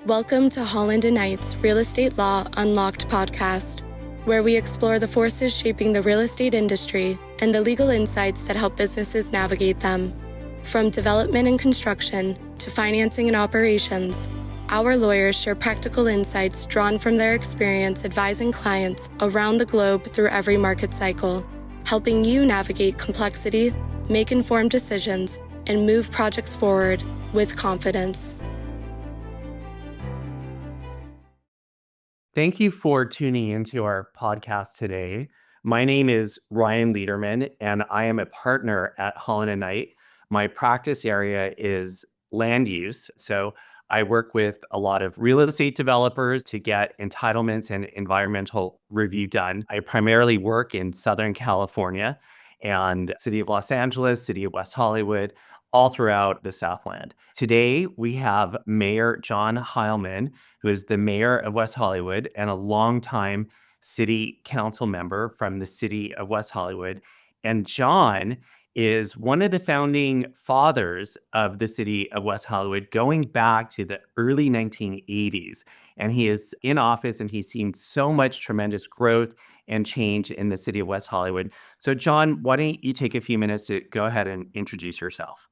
Welcome to Holland & Knight's Real Estate Law Unlocked podcast, where we explore the forces shaping the real estate industry and the legal insights that help businesses navigate them. From development and construction to financing and operations, our lawyers share practical insights drawn from their experience advising clients around the globe through every market cycle, helping you navigate complexity, make informed decisions, and move projects forward with confidence. Thank you for tuning into our podcast today. My name is Ryan Leaderman, and I am a partner at Heilman. My practice area is land use. So I work with a lot of real estate developers to get entitlements and environmental review done. I primarily work in Southern California and City of Los Angeles, City of West Hollywood, all throughout the Southland. Today, we have Mayor John Heilman, who is the mayor of West Hollywood and a longtime city council member from the city of West Hollywood. And John is one of the founding fathers of the city of West Hollywood, going back to the early 1980s. And he is in office and he's seen so much tremendous growth and change in the city of West Hollywood. So, John, why don't you take a few minutes to go ahead and introduce yourself?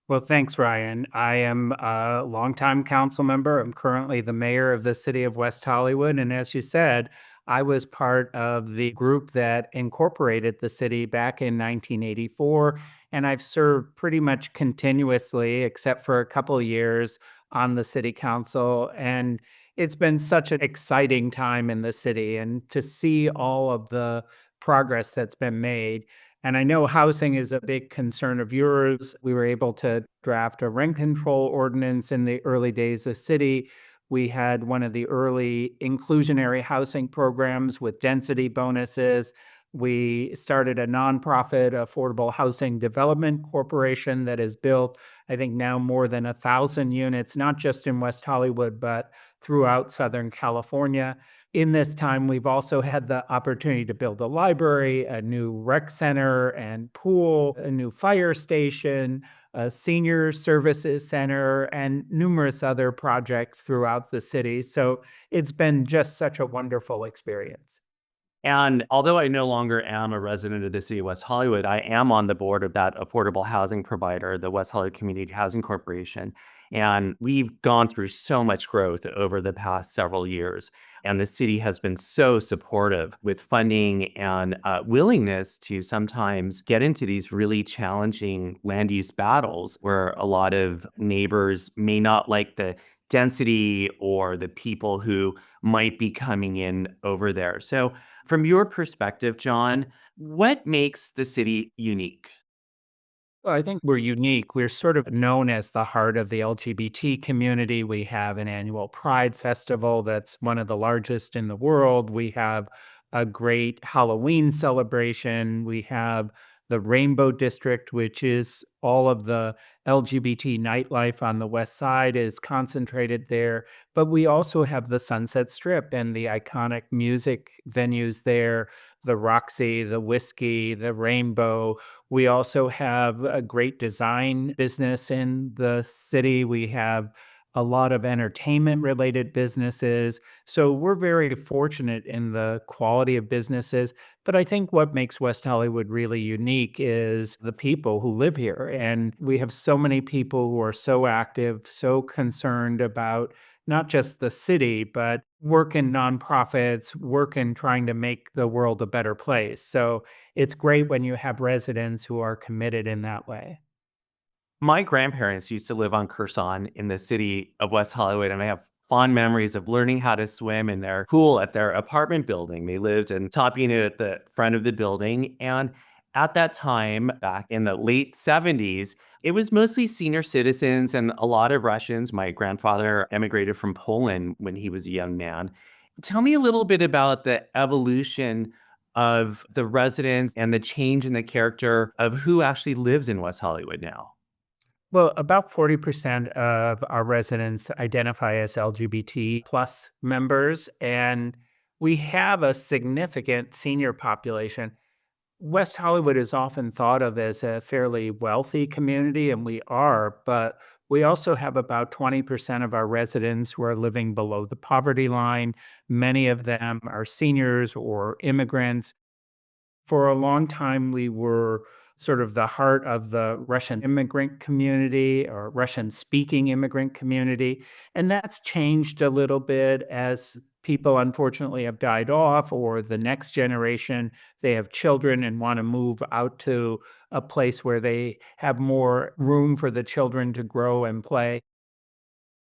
Well, thanks, Ryan. I am a longtime council member. I'm currently the mayor of the city of West Hollywood. And as you said, I was part of the group that incorporated the city back in 1984. And I've served pretty much continuously, except for a couple of years on the city council. And it's been such an exciting time in the city and to see all of the progress that's been made. And I know housing is a big concern of yours. We were able to draft a rent control ordinance in the early days of city. We had one of the early inclusionary housing programs with density bonuses. We started a nonprofit affordable housing development corporation that has built, I think, now more than 1,000 units, not just in West Hollywood, but throughout Southern California. In this time, we've also had the opportunity to build a library, a new rec center and pool, a new fire station, a senior services center, and numerous other projects throughout the city. So it's been just such a wonderful experience. And although I no longer am a resident of the city of West Hollywood, I am on the board of that affordable housing provider, the West Hollywood Community Housing Corporation. And we've gone through so much growth over the past several years. And the city has been so supportive with funding and willingness to sometimes get into these really challenging land use battles where a lot of neighbors may not like the density or the people who might be coming in over there. So, from your perspective, John, what makes the city unique? Well, I think we're unique. We're sort of known as the heart of the LGBT community. We have an annual Pride Festival that's one of the largest in the world. We have a great Halloween celebration. We have the Rainbow District, which is all of the LGBT nightlife on the west side is concentrated there. But we also have the Sunset Strip and the iconic music venues there, the Roxy, the Whiskey, the Rainbow. We also have a great design business in the city. We have a lot of entertainment related businesses. So we're very fortunate in the quality of businesses. But I think what makes West Hollywood really unique is the people who live here. And we have so many people who are so active, so concerned about not just the city, but work in nonprofits, work in trying to make the world a better place. So it's great when you have residents who are committed in that way. My grandparents used to live on Curson in the city of West Hollywood, and I have fond memories of learning how to swim in their pool at their apartment building. They lived in top unit at the front of the building. And at that time, back in the late 70s, it was mostly senior citizens and a lot of Russians. My grandfather emigrated from Poland when he was a young man. Tell me a little bit about the evolution of the residents and the change in the character of who actually lives in West Hollywood now. Well, about 40% of our residents identify as LGBT plus members, and we have a significant senior population. West Hollywood is often thought of as a fairly wealthy community, and we are, but We also have about 20% of our residents who are living below the poverty line. Many of them are seniors or immigrants. For a long time, we were sort of the heart of the Russian immigrant community or Russian speaking immigrant community. And that's changed a little bit as people unfortunately have died off, or the next generation, they have children and want to move out to a place where they have more room for the children to grow and play.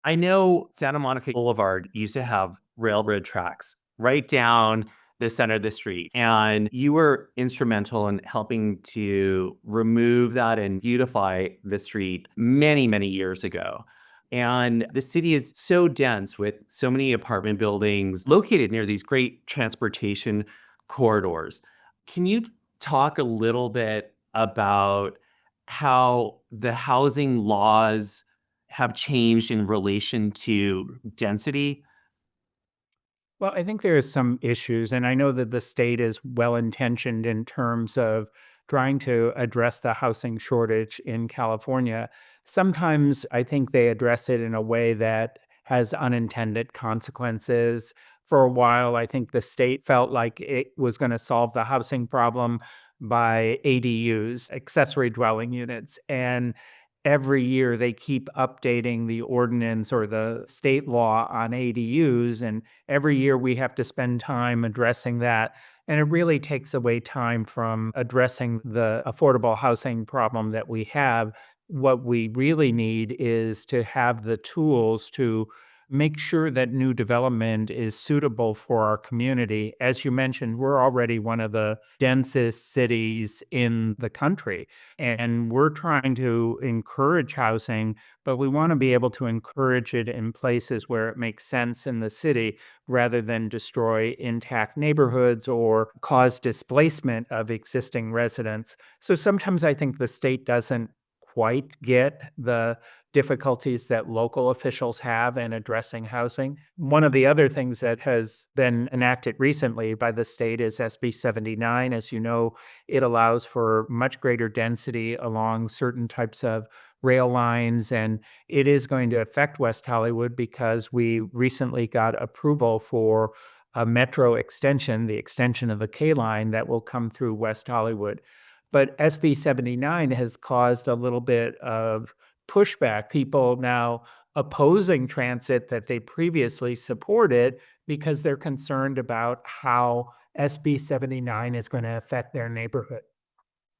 I know Santa Monica Boulevard used to have railroad tracks right down the center of the street. And you were instrumental in helping to remove that and beautify the street many, many years ago. And the city is so dense with so many apartment buildings located near these great transportation corridors. Can you talk a little bit about how the housing laws have changed in relation to density? Well, I think there is some issues, and I know that the state is well intentioned in terms of trying to address the housing shortage in California. Sometimes I think they address it in a way that has unintended consequences. For a while, I think the state felt like it was going to solve the housing problem by ADUs, accessory dwelling units. And every year they keep updating the ordinance or the state law on ADUs. And every year we have to spend time addressing that. And it really takes away time from addressing the affordable housing problem that we have. What we really need is to have the tools to make sure that new development is suitable for our community. As you mentioned, we're already one of the densest cities in the country, and we're trying to encourage housing, but we want to be able to encourage it in places where it makes sense in the city rather than destroy intact neighborhoods or cause displacement of existing residents. So sometimes I think the state doesn't quite get the difficulties that local officials have in addressing housing. One of the other things that has been enacted recently by the state is SB 79. As you know, it allows for much greater density along certain types of rail lines, and it is going to affect West Hollywood because we recently got approval for a metro extension, the extension of the K line that will come through West Hollywood. But SB 79 has caused a little bit of pushback, people now opposing transit that they previously supported because they're concerned about how SB 79 is going to affect their neighborhood.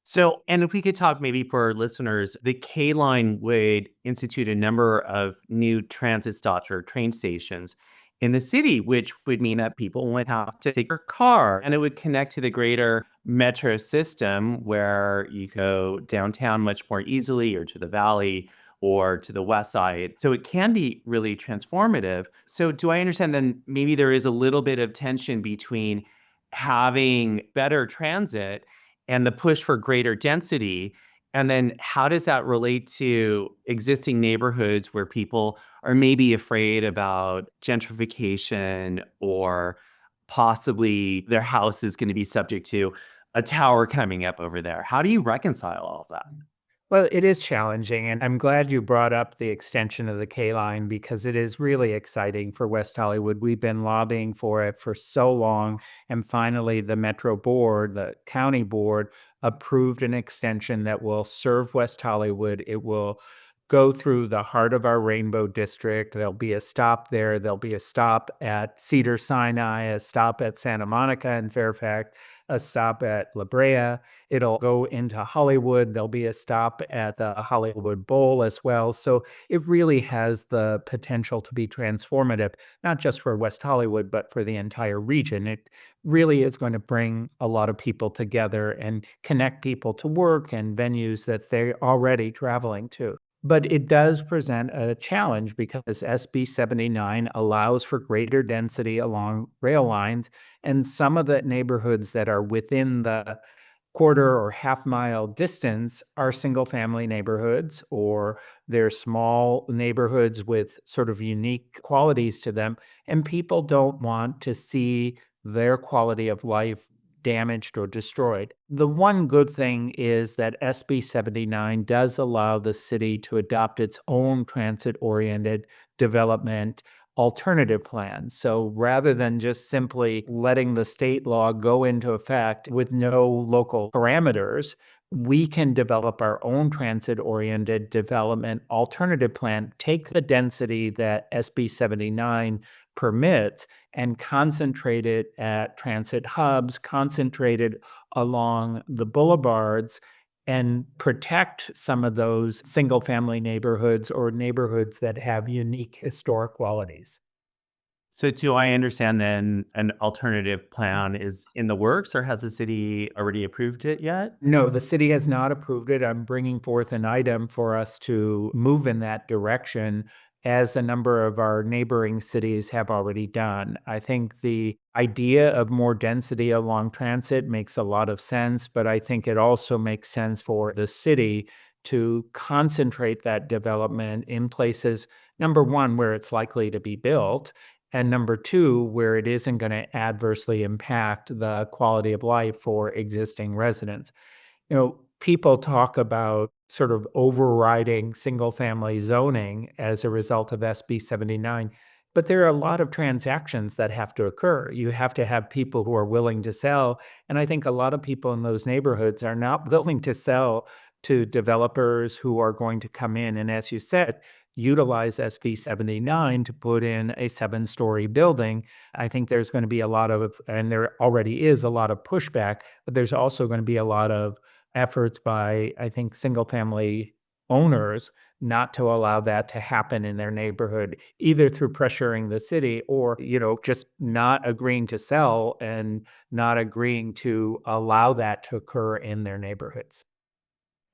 So, and if we could talk maybe for our listeners, the K line would institute a number of new transit stops or train stations in the city, which would mean that people would have to take their car and it would connect to the greater metro system where you go downtown much more easily or to the valley or to the west side. So it can be really transformative. So, do I understand then maybe there is a little bit of tension between having better transit and the push for greater density? And then how does that relate to existing neighborhoods where people are maybe afraid about gentrification or possibly their house is going to be subject to a tower coming up over there? How do you reconcile all of that? Well, it is challenging, and I'm glad you brought up the extension of the K line because it is really exciting for West Hollywood. We've been lobbying for it for so long, and finally, the Metro Board, the county board, approved an extension that will serve West Hollywood. It will go through the heart of our Rainbow District. There'll be a stop there. There'll be a stop at Cedar Sinai, a stop at Santa Monica and Fairfax, a stop at La Brea. It'll go into Hollywood. There'll be a stop at the Hollywood Bowl as well. So it really has the potential to be transformative, not just for West Hollywood, but for the entire region. It really is going to bring a lot of people together and connect people to work and venues that they're already traveling to. But it does present a challenge because SB 79 allows for greater density along rail lines, and some of the neighborhoods that are within the quarter or half mile distance are single family neighborhoods, or they're small neighborhoods with sort of unique qualities to them. And people don't want to see their quality of life damaged or destroyed. The one good thing is that SB 79 does allow the city to adopt its own transit-oriented development alternative plans. So rather than just simply letting the state law go into effect with no local parameters, we can develop our own transit-oriented development alternative plan, take the density that SB 79 permits and concentrate it at transit hubs, concentrated along the boulevards, and protect some of those single-family neighborhoods or neighborhoods that have unique historic qualities. So do I understand then an alternative plan is in the works, or has the city already approved it yet? No, the city has not approved it. I'm bringing forth an item for us to move in that direction, as a number of our neighboring cities have already done. I think the idea of more density along transit makes a lot of sense, but I think it also makes sense for the city to concentrate that development in places, number one, where it's likely to be built, and number two, where it isn't going to adversely impact the quality of life for existing residents. People talk about sort of overriding single family zoning as a result of SB 79, but there are a lot of transactions that have to occur. You have to have people who are willing to sell. And I think a lot of people in those neighborhoods are not willing to sell to developers who are going to come in and, as you said, utilize SB 79 to put in a 7-story building. I think there's going to be a lot of, and there already is a lot of pushback, but there's also going to be a lot of efforts by, I think, single family owners not to allow that to happen in their neighborhood, either through pressuring the city or, just not agreeing to sell and not agreeing to allow that to occur in their neighborhoods.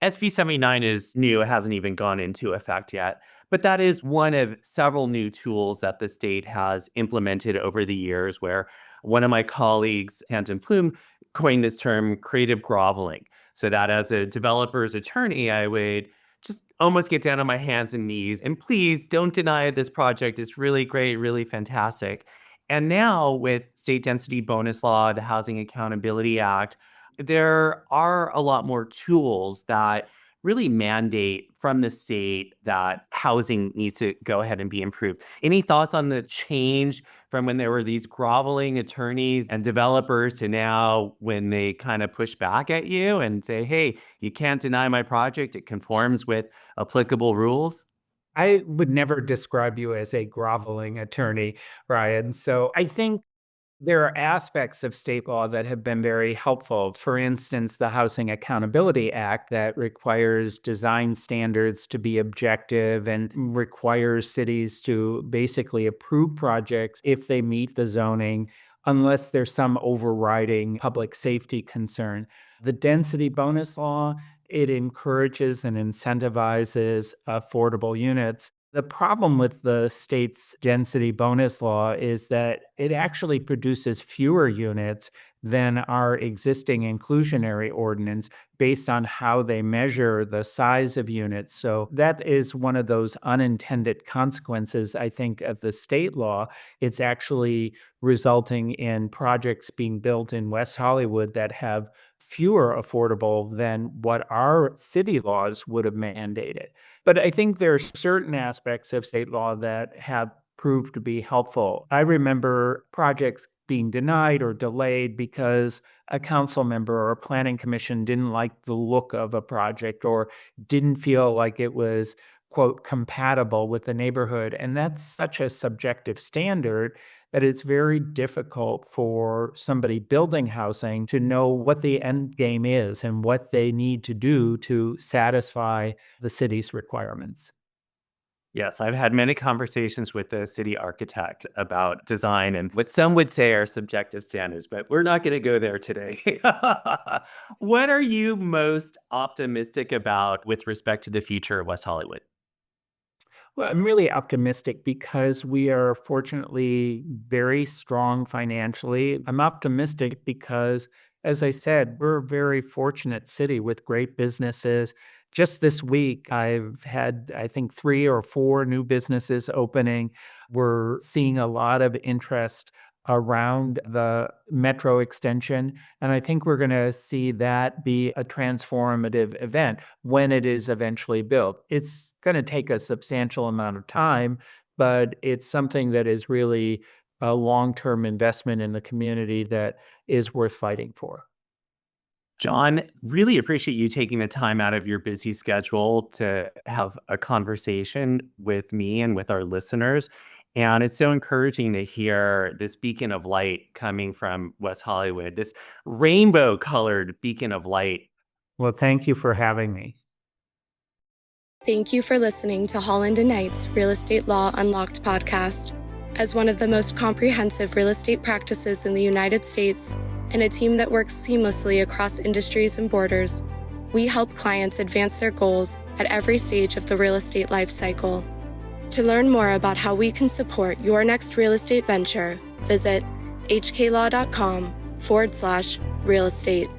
SB 79 is new, it hasn't even gone into effect yet, but that is one of several new tools that the state has implemented over the years, where one of my colleagues, Tanton Plume, coined this term creative groveling. So that as a developer's attorney, I would just almost get down on my hands and knees and please don't deny this project. It's really great, really fantastic. And now with state density bonus law, the Housing Accountability Act, there are a lot more tools that really mandate from the state that housing needs to go ahead and be improved. Any thoughts on the change from when there were these groveling attorneys and developers to now when they kind of push back at you and say, hey, you can't deny my project, it conforms with applicable rules? I would never describe you as a groveling attorney, Ryan. So I think there are aspects of state law that have been very helpful. For instance, the Housing Accountability Act that requires design standards to be objective and requires cities to basically approve projects if they meet the zoning, unless there's some overriding public safety concern. The density bonus law, it encourages and incentivizes affordable units. The problem with the state's density bonus law is that it actually produces fewer units than our existing inclusionary ordinance based on how they measure the size of units. So that is one of those unintended consequences, I think, of the state law. It's actually resulting in projects being built in West Hollywood that have fewer affordable than what our city laws would have mandated. But I think there are certain aspects of state law that have proved to be helpful. I remember projects being denied or delayed because a council member or a planning commission didn't like the look of a project or didn't feel like it was, quote, compatible with the neighborhood. And that's such a subjective standard that it's very difficult for somebody building housing to know what the end game is and what they need to do to satisfy the city's requirements. Yes, I've had many conversations with the city architect about design and what some would say are subjective standards, but we're not going to go there today. What are you most optimistic about with respect to the future of West Hollywood? Well, I'm really optimistic because we are fortunately very strong financially. I'm optimistic because, as I said, we're a very fortunate city with great businesses. Just this week, I've had, I think, 3 or 4 new businesses opening. We're seeing a lot of interest around the metro extension. And I think we're going to see that be a transformative event when it is eventually built. It's going to take a substantial amount of time, but it's something that is really a long-term investment in the community that is worth fighting for. John, really appreciate you taking the time out of your busy schedule to have a conversation with me and with our listeners. And it's so encouraging to hear this beacon of light coming from West Hollywood, this rainbow colored beacon of light. Well, thank you for having me. Thank you for listening to Holland & Knight's Real Estate Law Unlocked podcast. As one of the most comprehensive real estate practices in the United States and a team that works seamlessly across industries and borders, we help clients advance their goals at every stage of the real estate life cycle. To learn more about how we can support your next real estate venture, visit hklaw.com/real estate.